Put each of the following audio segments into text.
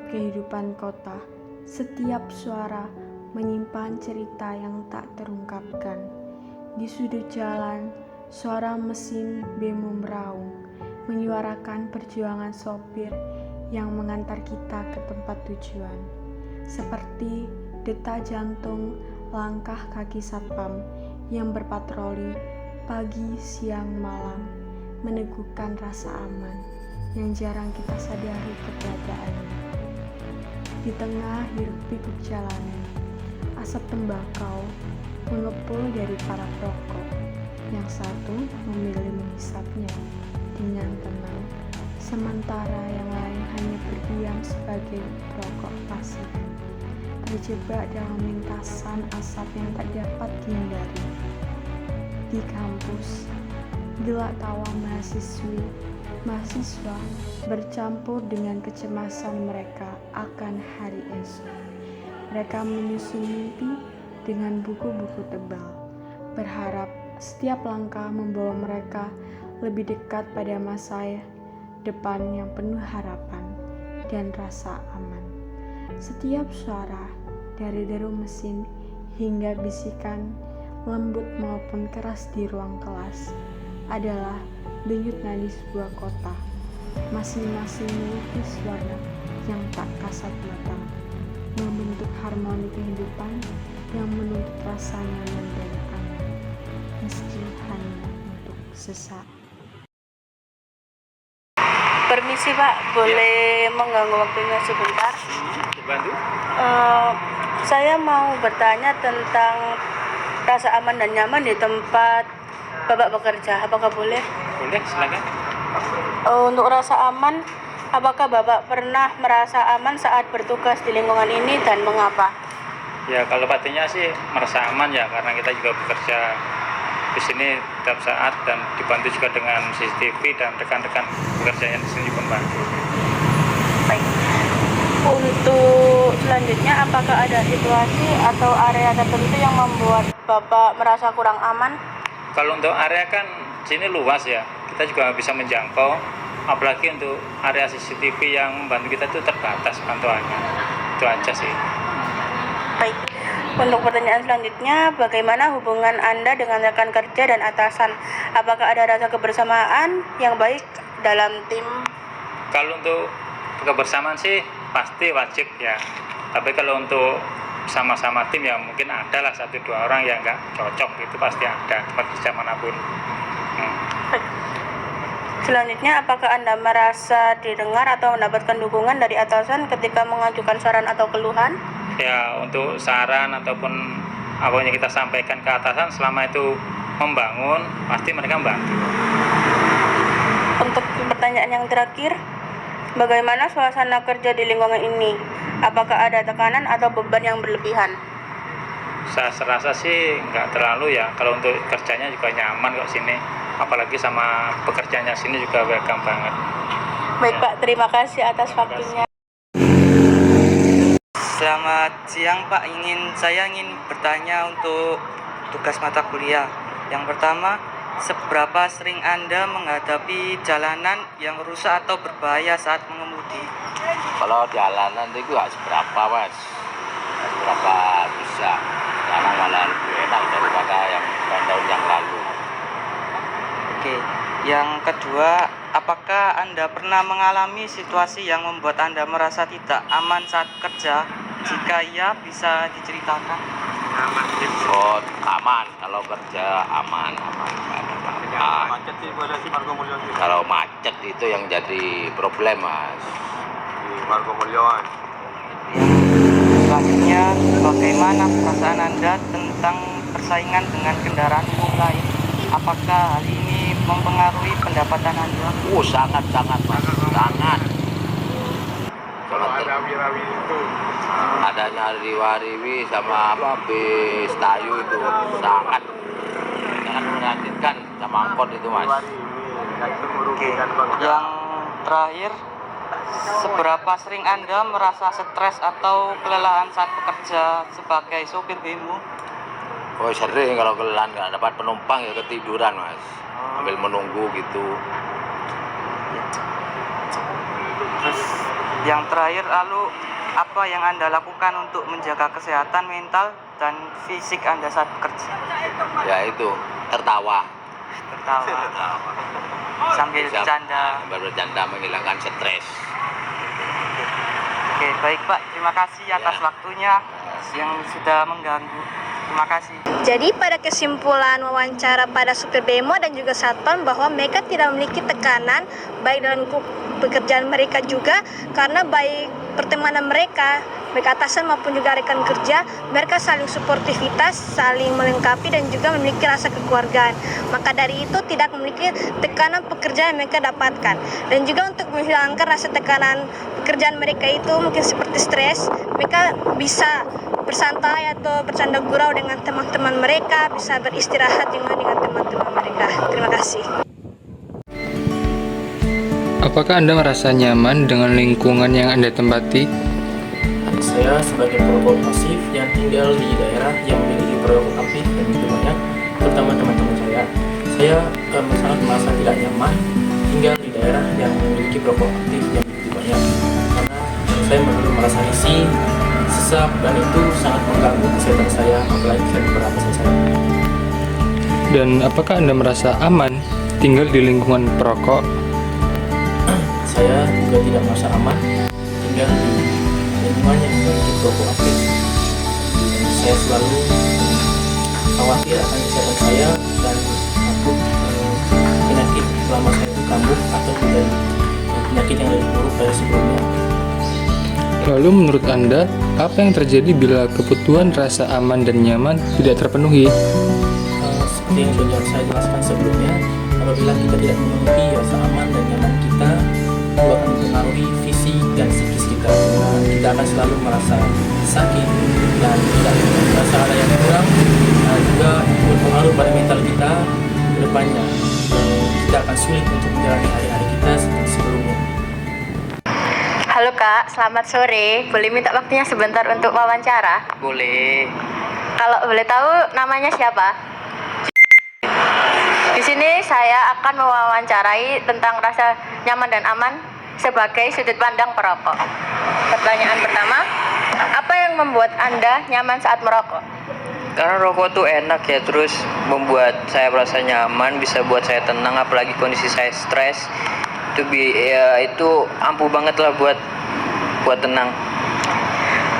kehidupan kota, setiap suara menyimpan cerita yang tak terungkapkan. Di sudut jalan, suara mesin bemo meraung, menyuarakan perjuangan sopir yang mengantar kita ke tempat tujuan. Seperti detak jantung langkah kaki satpam yang berpatroli pagi, siang, malam, meneguhkan rasa aman yang jarang kita sadari keberadaannya. Di tengah hiruk-pikuk jalanan, asap tembakau mengepul dari para perokok. Yang satu memilih menghisapnya dengan tenang, sementara yang lain hanya berdiam sebagai perokok pasif, terjebak dalam lintasan asap yang tak dapat dihindari. Di kampus, gelak tawa mahasiswa bercampur dengan kecemasan mereka akan hari esok. Mereka menyusun mimpi dengan buku-buku tebal, berharap setiap langkah membawa mereka lebih dekat pada masa depan yang penuh harapan dan rasa aman. Setiap suara, dari deru mesin hingga bisikan lembut maupun keras di ruang kelas, adalah denyut nadi sebuah kota, masing-masing melukis warna yang tak kasat mata, membentuk harmoni kehidupan yang menuntut rasa nyaman dan aman, meski hanya untuk sesaat. Permisi Pak, boleh mengganggu waktunya sebentar? Bantu? Saya mau bertanya tentang rasa aman dan nyaman di tempat Bapak bekerja, apakah boleh? Boleh, silakan. Untuk rasa aman, apakah Bapak pernah merasa aman saat bertugas di lingkungan ini dan mengapa? Ya, kalau pastinya sih merasa aman ya, karena kita juga bekerja di sini setiap saat dan dibantu juga dengan CCTV dan rekan-rekan pekerja yang di sini juga membantu. Baik. Untuk selanjutnya, apakah ada situasi atau area tertentu yang membuat Bapak merasa kurang aman? Kalau untuk area kan sini luas ya, kita juga bisa menjangkau, apalagi untuk area CCTV yang membantu kita itu terbatas bantuannya. Itu aja sih. Baik. Untuk pertanyaan selanjutnya, bagaimana hubungan Anda dengan rekan kerja dan atasan? Apakah ada rasa kebersamaan yang baik dalam tim? Kalau untuk kebersamaan sih pasti wajib ya. Tapi kalau untuk sama-sama tim ya mungkin ada lah 1-2 orang yang nggak cocok, itu pasti ada tempat kerja manapun. Selanjutnya, apakah Anda merasa didengar atau mendapatkan dukungan dari atasan ketika mengajukan saran atau keluhan? Ya, untuk saran ataupun apa yang kita sampaikan ke atasan selama itu membangun, pasti mereka membantu. Untuk pertanyaan yang terakhir, bagaimana suasana kerja di lingkungan ini? Apakah ada tekanan atau beban yang berlebihan? Saya serasa sih nggak terlalu ya, kalau untuk kerjanya juga nyaman kok sini, apalagi sama pekerjaannya sini juga welcome banget. Baik ya. Pak, terima kasih atas waktunya. Selamat siang Pak, saya ingin bertanya untuk tugas mata kuliah. Yang pertama, seberapa sering Anda menghadapi jalanan yang rusak atau berbahaya saat mengemudi? Kalau jalanan itu nggak seberapa Mas, seberapa bisa, sekarang malah lebih enak daripada yang tahun yang lalu. Oke, yang kedua, apakah Anda pernah mengalami situasi yang membuat Anda merasa tidak aman saat kerja? Jika iya, bisa diceritakan. Oh, aman, kalau kerja aman. Kalau macet itu yang jadi problem Mas. Selanjutnya, bagaimana perasaan Anda tentang persaingan dengan kendaraan umum lain? Apakah hal ini mempengaruhi pendapatan Anda? Sangat Mas, sangat. Kalau ada wirawi itu adanya riwa-riwi sama bis tayu itu sangat mengagetkan sama angkot itu Mas. Oke. Yang terakhir, seberapa sering Anda merasa stres atau kelelahan saat bekerja sebagai sopir bemo? Oh sering, kalau kelelahan nggak dapat penumpang ya ketiduran Mas, sambil menunggu gitu. Terus Yang terakhir, lalu apa yang Anda lakukan untuk menjaga kesehatan mental dan fisik Anda saat bekerja? Ya itu, tertawa. Tertawa sambil Bisa, bercanda. bercanda menghilangkan stres. Oke, baik Pak. Terima kasih atas Ya. waktunya yang sudah mengganggu. Terima kasih. Jadi pada kesimpulan wawancara pada supir bemo dan juga satpam bahwa mereka tidak memiliki tekanan baik dalam pekerjaan mereka juga, karena baik pertemanan mereka, baik atasan maupun juga rekan kerja, mereka saling suportivitas, saling melengkapi dan juga memiliki rasa kekeluargaan. Maka dari itu tidak memiliki tekanan pekerjaan yang mereka dapatkan. Dan juga untuk menghilangkan rasa tekanan pekerjaan mereka itu mungkin seperti stres, mereka bisa bersantai atau bercanda gurau dengan teman-teman mereka, bisa beristirahat juga dengan teman-teman mereka. Terima kasih. Apakah Anda merasa nyaman dengan lingkungan yang Anda tempati? Saya sebagai perokok pasif yang tinggal di daerah yang memiliki perokok aktif dan begitu banyak, terutama teman-teman saya sangat merasa tidak nyaman tinggal di daerah yang memiliki perokok aktif yang begitu banyak, karena saya merasa risih, sesak, dan itu sangat mengganggu kesehatan saya, apalagi kesehatan pernapasan saya. Dan apakah Anda merasa aman tinggal di lingkungan perokok? Saya juga tidak merasa aman tinggal di lingkungan yang memiliki perokok aktif. Saya selalu khawatir akan kesehatan saya dan takut penyakit selama saya itu kambuh atau menjadi penyakit yang lebih buruk dari sebelumnya. Lalu menurut Anda, apa yang terjadi bila kebutuhan rasa aman dan nyaman tidak terpenuhi? Seperti yang sudah saya jelaskan sebelumnya, apabila kita tidak memenuhi rasa aman dan nyaman kita, itu akan mempengaruhi fisik dan psikis kita. Nah, kita akan selalu merasa sakit dan tidak merasa ada yang kurang, juga berpengaruh pada mental kita ke depannya. Kita akan sulit untuk menjalani hari-hari kita seperti sebelumnya. Halo Kak, selamat sore. Boleh minta waktunya sebentar untuk wawancara? Boleh. Kalau boleh tahu namanya siapa? Di sini saya akan mewawancarai tentang rasa nyaman dan aman sebagai sudut pandang perokok. Pertanyaan pertama, apa yang membuat Anda nyaman saat merokok? Karena rokok tuh enak ya, terus membuat saya merasa nyaman, bisa buat saya tenang, apalagi kondisi saya stres. Itu ampuh banget lah buat tenang.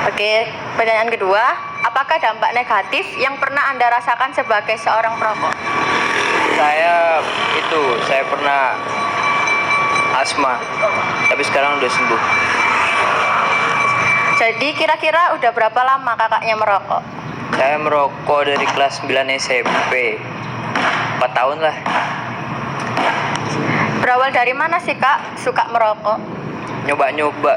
Oke, pertanyaan kedua, apakah dampak negatif yang pernah Anda rasakan sebagai seorang perokok? Saya pernah asma, tapi sekarang udah sembuh. Jadi kira-kira udah berapa lama kakaknya merokok? Saya merokok dari kelas 9 SMP, 4 tahun lah. Berawal dari mana sih Kak suka merokok? Nyoba-nyoba.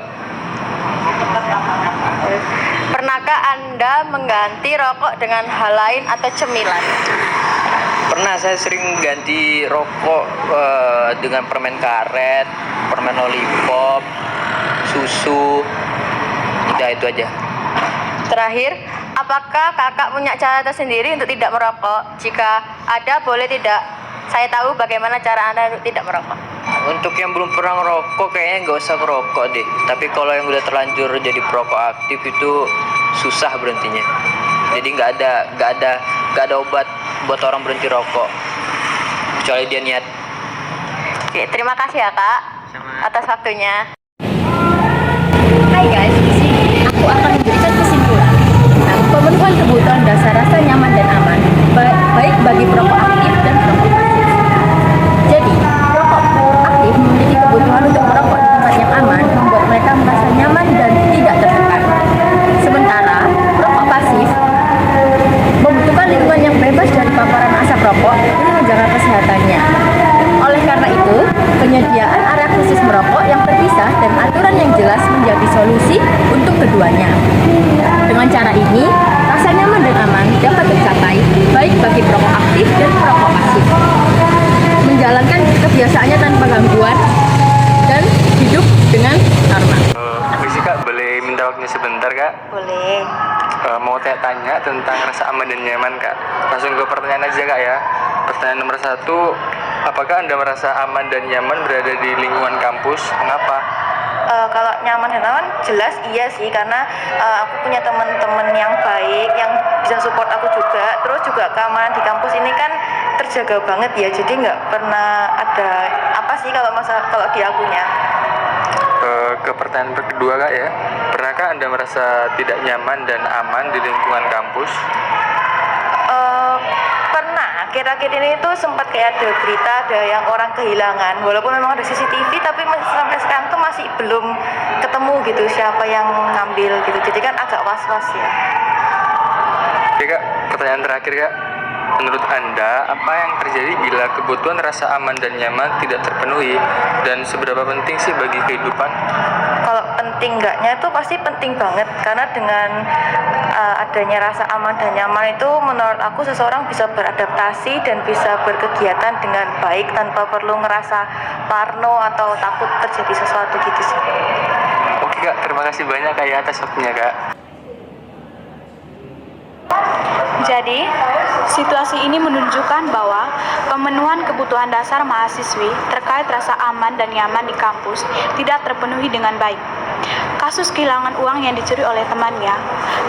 Pernahkah Anda mengganti rokok dengan hal lain atau cemilan? Pernah, saya sering ganti rokok dengan permen karet, permen lollipop, susu. Udah itu aja. Terakhir, apakah kakak punya cara tersendiri untuk tidak merokok? Jika ada, boleh tidak saya tahu bagaimana cara Anda untuk tidak merokok? Untuk yang belum pernah ngerokok kayaknya nggak usah ngerokok deh. Tapi kalau yang udah terlanjur jadi perokok aktif itu susah berhentinya. Jadi nggak ada obat buat orang berhenti rokok kecuali dia niat. Oke, terima kasih ya Kak atas waktunya. Hai guys, di sini aku akan memberikan kesimpulan tentang pemenuhan kebutuhan dasar rasa nyaman dan aman, baik bagi perokok aktif dan perokok pasif. Jadi, perokok aktif memiliki kebutuhan untuk merokok di tempat yang aman, membuat mereka merasa nyaman dan tidak tertekan. Sementara perokok pasif membutuhkan lingkungan yang bebas dari paparan asap rokok demi menjaga kesehatannya. Oleh karena itu, penyediaan area khusus merokok yang terpisah dan aturan yang jelas menjadi solusi untuk keduanya. Dengan cara ini, rasa nyaman dan aman dapat tercapai baik bagi perokok aktif dan perokok pasif. Menjalankan kebiasaannya tanpa gangguan dan hidup dengan normal. Permisi Kak, boleh minta waktunya sebentar Kak? Boleh. Mau tanya tentang rasa aman dan nyaman Kak. Langsung ke pertanyaan aja Kak ya. Pertanyaan nomor 1, apakah Anda merasa aman dan nyaman berada di lingkungan kampus? Mengapa? Kalau nyaman dan aman jelas iya sih, karena aku punya teman-teman yang baik yang bisa support aku juga. Terus juga keamanan di kampus ini kan terjaga banget ya, jadi nggak pernah ada apa sih kalau di akunya. Ke pertanyaan kedua Kak ya, pernahkah Anda merasa tidak nyaman dan aman di lingkungan kampus? Pernah, akhir-akhir ini tuh sempat kayak ada berita ada yang orang kehilangan, walaupun memang ada CCTV tapi sampai sekarang tuh masih belum ketemu gitu siapa yang ngambil gitu, jadi kan agak was-was ya. Oke Kak, pertanyaan terakhir Kak, menurut Anda apa yang terjadi bila kebutuhan rasa aman dan nyaman tidak terpenuhi, dan seberapa penting sih bagi kehidupan? Kalau penting enggaknya itu pasti penting banget, karena dengan adanya rasa aman dan nyaman itu menurut aku seseorang bisa beradaptasi dan bisa berkegiatan dengan baik tanpa perlu ngerasa parno atau takut terjadi sesuatu gitu sih. Oke Kak, terima kasih banyak Kak ya atas waktunya Kak. Jadi, situasi ini menunjukkan bahwa pemenuhan kebutuhan dasar mahasiswi terkait rasa aman dan nyaman di kampus tidak terpenuhi dengan baik. Kasus kehilangan uang yang dicuri oleh temannya,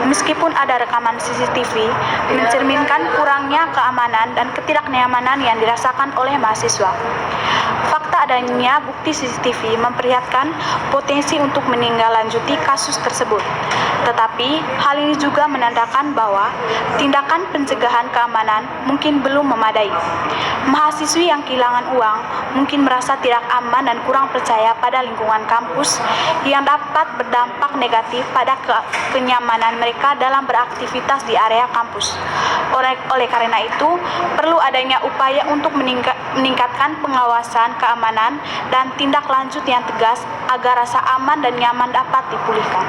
meskipun ada rekaman CCTV, mencerminkan kurangnya keamanan dan ketidaknyamanan yang dirasakan oleh mahasiswa. Fakta adanya bukti CCTV memperlihatkan potensi untuk menindaklanjuti kasus tersebut. Tetapi, hal ini juga menandakan bahwa tindakan pencegahan keamanan mungkin belum memadai. Mahasiswi yang kehilangan uang mungkin merasa tidak aman dan kurang percaya pada lingkungan kampus yang dapat berdampak negatif pada kenyamanan mereka dalam beraktivitas di area kampus. Oleh karena itu, perlu adanya upaya untuk meningkatkan pengawasan keamanan dan tindak lanjut yang tegas agar rasa aman dan nyaman dapat dipulihkan.